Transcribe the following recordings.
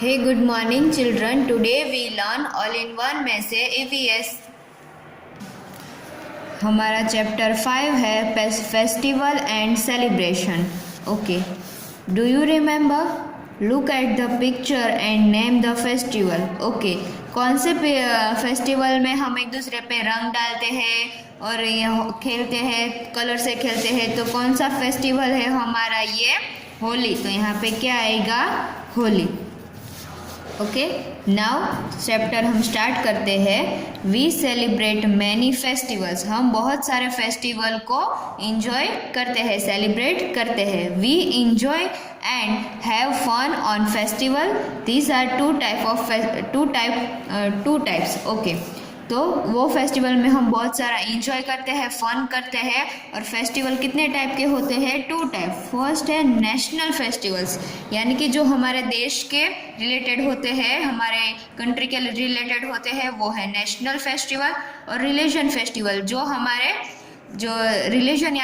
Hey, good morning, children. Today we learn all-in-one में से EVS. हमारा चैप्टर 5 है festival and celebration. Okay, do you remember? Look at the picture and name the festival. Okay, कौन से festival में हम एक दूसरे पे रंग डालते हैं और ये खेलते हैं, कलर से खेलते हैं, तो कौन सा फेस्टिवल है हमारा? ये होली. तो यहाँ पे क्या आएगा? होली. ओके, नाउ चैप्टर हम स्टार्ट करते हैं. We celebrate many festivals. हम बहुत सारे फेस्टिवल को इंजॉय करते हैं, सेलिब्रेट करते हैं. We enjoy and have fun on festival. These are two types. Okay, तो वो फेस्टिवल में हम बहुत सारा इंजॉय करते हैं, फन करते हैं. और फेस्टिवल कितने टाइप के होते हैं? 2 टाइप. फर्स्ट है नेशनल फेस्टिवल्स, यानी कि जो हमारे देश के रिलेटेड होते हैं, हमारे कंट्री के रिलेटेड होते हैं, वो है नेशनल फेस्टिवल. और रिलीजन फेस्टिवल, जो हमारे जो रिलीजन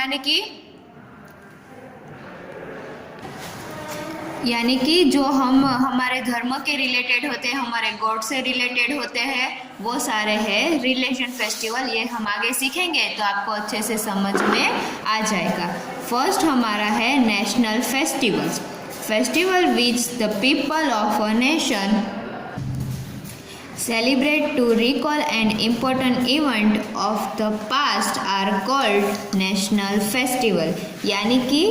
यानी कि जो हम हमारे धर्म के रिलेटेड होते हैं, हमारे गॉड से रिलेटेड होते हैं, वो सारे हैं रिलीजन फेस्टिवल. ये हम आगे सीखेंगे तो आपको अच्छे से समझ में आ जाएगा. फर्स्ट हमारा है national festivals. Festival which the people of a nation celebrate to recall an important event of the past are called national festival. यानी कि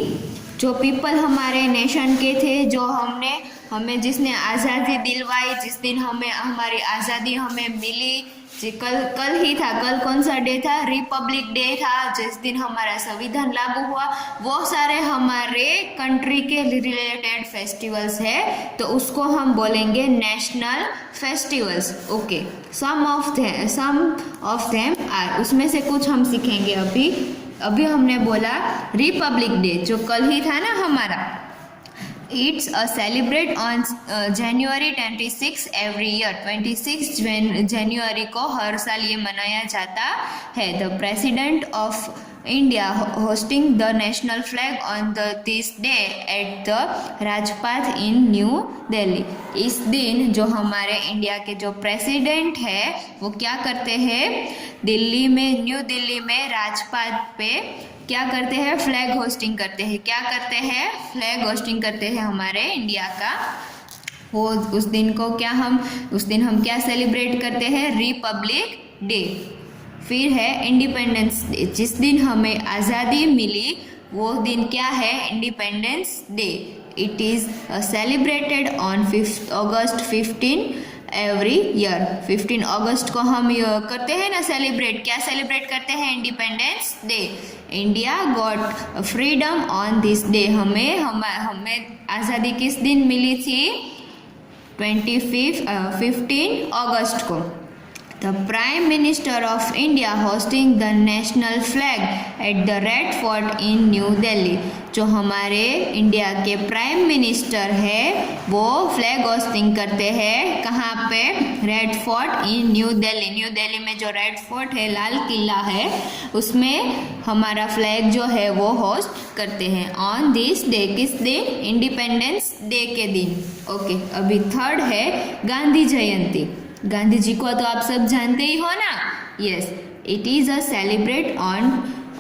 जो पीपल हमारे नेशन के थे, जो हमें जिसने आज़ादी दिलवाई, जिस दिन हमें हमारी आज़ादी हमें मिली, कल ही था. कल कौन सा डे था? रिपब्लिक डे था, जिस दिन हमारा संविधान लागू हुआ. वो सारे हमारे कंट्री के रिलेटेड फेस्टिवल्स है, तो उसको हम बोलेंगे national festivals. Okay, some of them are. उसमें से कुछ हम सीखेंगे. अभी हमने बोला रिपब्लिक डे, जो कल ही था ना हमारा. It's a celebrate on January 26 every year. 26 जनवरी को हर साल ये मनाया जाता है. The President of India hosting the national flag on this day at the Rajpath in New Delhi. इस दिन जो हमारे इंडिया के जो प्रेसिडेंट है, वो क्या करते हैं? दिल्ली में, न्यू दिल्ली में राजपाथ पे क्या करते हैं? फ्लैग होस्टिंग करते हैं. क्या करते हैं? फ्लैग होस्टिंग करते हैं हमारे इंडिया का. वो उस दिन हम क्या सेलिब्रेट करते हैं? Republic day. फिर है इंडिपेंडेंस डे. जिस दिन हमें आज़ादी मिली, वो दिन क्या है? Independence day. It is celebrated on 5 August 15 every year. 15 अगस्त को हम करते हैं ना सेलिब्रेट. क्या सेलिब्रेट करते हैं? Independence day. India got freedom on this day. हमें आज़ादी किस दिन मिली थी? 15 अगस्त को. The Prime Minister of India hosting the national flag at the Red Fort in New Delhi. जो हमारे इंडिया के प्राइम मिनिस्टर है, वो फ्लैग होस्टिंग करते हैं. कहाँ पे? रेड फोर्ट इन न्यू दिल्ली. न्यू दिल्ली में जो रेड फोर्ट है, लाल किला है, उसमें हमारा फ्लैग जो है वो होस्ट करते हैं ऑन दिस डे. किस दिन? इंडिपेंडेंस डे के दिन. ओके, अभी थर्ड है गांधी जयंती. गांधी जी को तो आप सब जानते ही हो ना. Yes, it is a celebrate on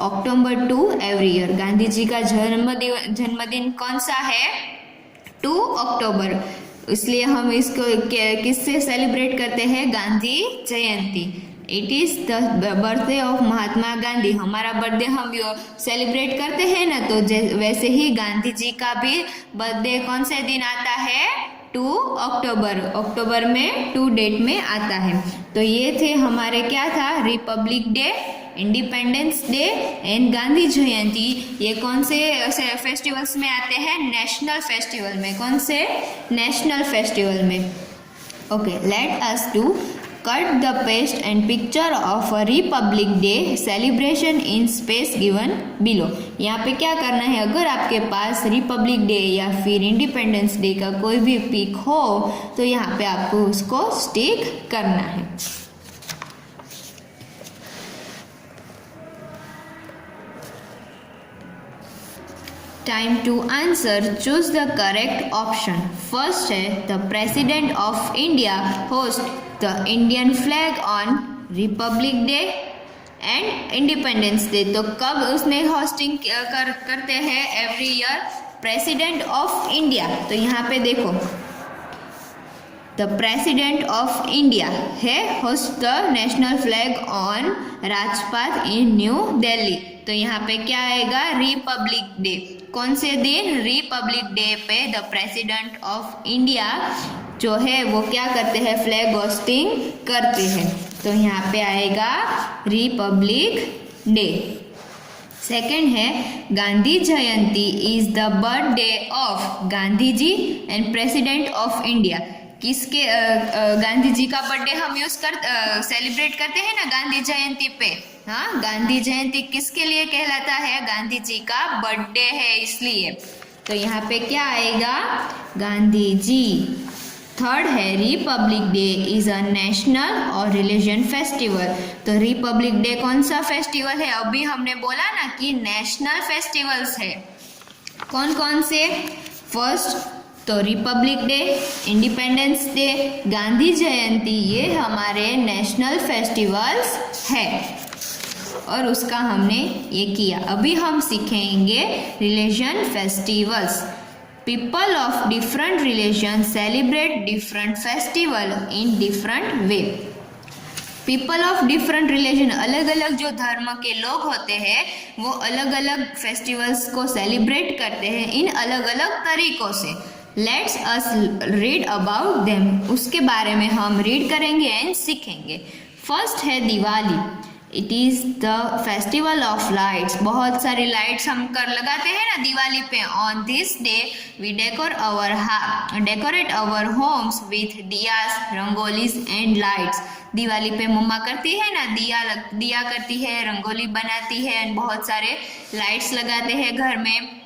October 2 every year. Gandhi ji का जन्मदिन कौन सा है? 2 अक्टूबर. इसलिए हम इसको किससे सेलिब्रेट करते हैं? Gandhi Jayanti. It is the birthday of Mahatma Gandhi. हमारा बर्थडे हम सेलिब्रेट करते हैं ना, तो वैसे ही गांधी जी का भी बर्थडे कौन से दिन आता है? 2 अक्टूबर. अक्टूबर में 2 डेट में आता है. तो ये थे हमारे, क्या था? Republic day, independence day and Gandhi Jayanti. ये कौन से फेस्टिवल्स में आते हैं? नेशनल फेस्टिवल में. कौन से? नेशनल फेस्टिवल में. Okay, let us do cut the paste and picture of a republic day celebration in space given below. यहाँ पे क्या करना है? अगर आपके पास रिपब्लिक डे या फिर इंडिपेंडेंस डे का कोई भी पिक हो, तो यहाँ पे आपको उसको स्टिक करना है. Time to answer, choose the correct option. First है the president of India host the Indian flag on republic day and independence day. तो कब उसने होस्टिंग करते हैं every year? President of India. तो यहाँ पे देखो द प्रेसिडेंट ऑफ इंडिया है host the national flag on Rajpath in New Delhi. तो यहाँ पे क्या आएगा? Republic day. कौन से दिन? रिपब्लिक डे पे द प्रेसिडेंट ऑफ इंडिया जो है वो क्या करते हैं? फ्लैग होस्टिंग करते हैं। तो यहाँ पे आएगा रिपब्लिक डे। सेकेंड है Gandhi Jayanti is the birthday of Gandhi ji and president of India. किसके गांधी जी का बर्थडे हम सेलिब्रेट करते हैं ना गांधी जयंती पे। हाँ, गांधी जयंती किसके लिए कहलाता है? गांधी जी का बर्थडे है इसलिए। तो यहाँ पे क्या आएगा? गांधी जी। थर्ड है Republic day is a national और रिलीजन फेस्टिवल। तो रिपब्लिक डे कौन सा फेस्टिवल है? अभी हमने बोला ना कि नेशनल फेस्टिवल्स है। कौन कौन से? फर्स्ट तो republic day, independence day, Gandhi Jayanti, ये हमारे नेशनल फेस्टिवल्स है और उसका हमने ये किया। अभी हम सीखेंगे religion festivals. People of different religion celebrate different festival in different way. People of different religion, अलग अलग जो धर्म के लोग होते हैं वो अलग अलग फेस्टिवल्स को सेलिब्रेट करते हैं इन अलग अलग तरीकों से। Let's us read about them, उसके बारे में हम रीड करेंगे एंड सीखेंगे। फर्स्ट है Diwali. It is the festival of lights. बहुत सारी लाइट्स हम लगाते हैं ना दिवाली पे। On this day we decorate our homes with diyas, rangolis and lights. Diwali पे मम्मा करती है ना, दिया करती है, रंगोली बनाती है एंड बहुत सारे लाइट्स लगाते हैं घर में।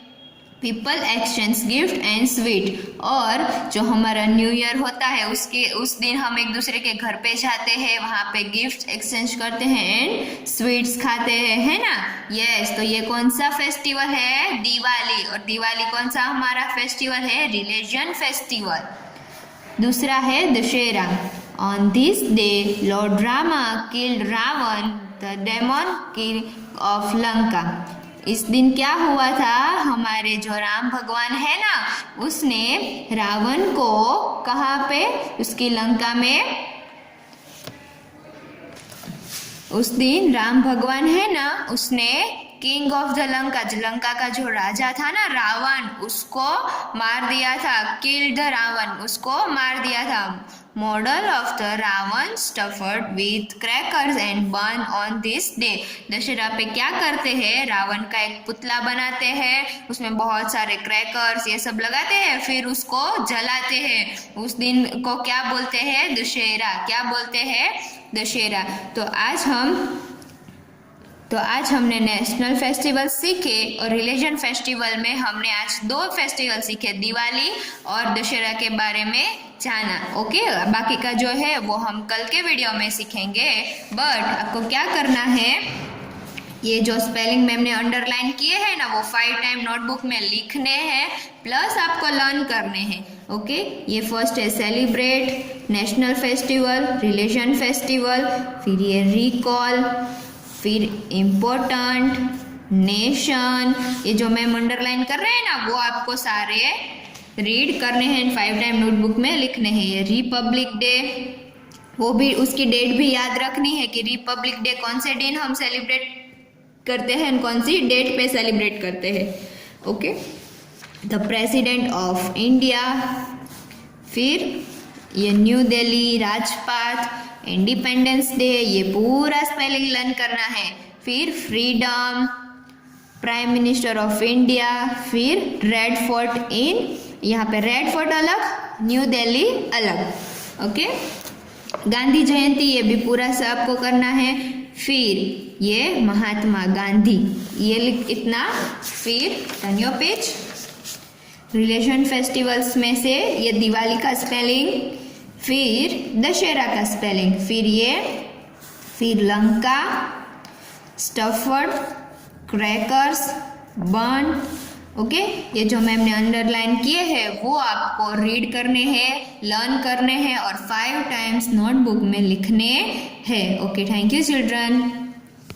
People exchange gift and sweet. और जो हमारा न्यू ईयर होता है उस दिन हम एक दूसरे के घर पे जाते हैं, वहाँ पे गिफ्ट एक्सचेंज करते हैं एंड स्वीट्स खाते हैं, है ना? यस। तो ये कौन सा फेस्टिवल है? दिवाली। और दिवाली कौन सा हमारा फेस्टिवल है? Religion festival. दूसरा है Dussehra. On this day lord Rama killed Ravan the demon king of Lanka. इस दिन क्या हुआ था? हमारे जो राम भगवान है ना, उसने रावण को कहाँ पे? उसकी लंका में। उस दिन राम भगवान है ना, उसने किंग ऑफ द लंका का जो राजा था ना रावण, उसको मार दिया था। किल द रावण, उसको मार दिया था। Model of the Ravana stuffed with crackers and burn on this day. Dussehra पे क्या करते हैं? रावण का एक पुतला बनाते हैं, उसमें बहुत सारे क्रैकर्स ये सब लगाते हैं, फिर उसको जलाते हैं। उस दिन को क्या बोलते हैं? दशहरा। क्या बोलते हैं? दशहरा। तो आज हमने नेशनल फेस्टिवल सीखे और रिलीजन फेस्टिवल में हमने आज 2 फेस्टिवल सीखे, दिवाली और दशहरा के बारे में जाना। ओके, बाकी का जो है वो हम कल के वीडियो में सीखेंगे। बट आपको क्या करना है? ये जो स्पेलिंग मैम ने अंडरलाइन किए हैं ना, वो 5 टाइम नोटबुक में लिखने हैं, प्लस आपको लर्न करने हैं। ओके, ये फर्स्ट है celebrate, national festival, religion festival, फिर ये रिकॉल, फिर इम्पोर्टेंट, नेशन। ये जो मैम अंडरलाइन कर रहे हैं ना, वो आपको सारे रीड करने हैं, 5 टाइम नोटबुक में लिखने हैं। ये रिपब्लिक डे, वो भी उसकी डेट भी याद रखनी है कि रिपब्लिक डे कौन से दिन हम सेलिब्रेट करते हैं, कौन सी डेट पे सेलिब्रेट करते हैं। Okay, the president of India, फिर ये new Delhi, Rajpath, independence day, ये पूरा स्पेलिंग लर्न करना है। फिर freedom, prime minister of India, फिर रेड फोर्ट यहाँ पे रेड फोर्ट अलग, न्यू दिल्ली अलग। ओके, गांधी जयंती ये भी पूरा से आपको करना है। फिर ये महात्मा गांधी, ये इतना। फिर turn your page. Religion festivals में से ये दिवाली का स्पेलिंग, फिर दशहरा का स्पेलिंग, फिर लंका, स्टफर्ड, क्रैकर्स, बर्न, ओके, ये जो मैम ने अंडरलाइन किए हैं वो आपको रीड करने हैं, लर्न करने हैं और 5 टाइम्स नोटबुक में लिखने हैं। Okay, thank you children.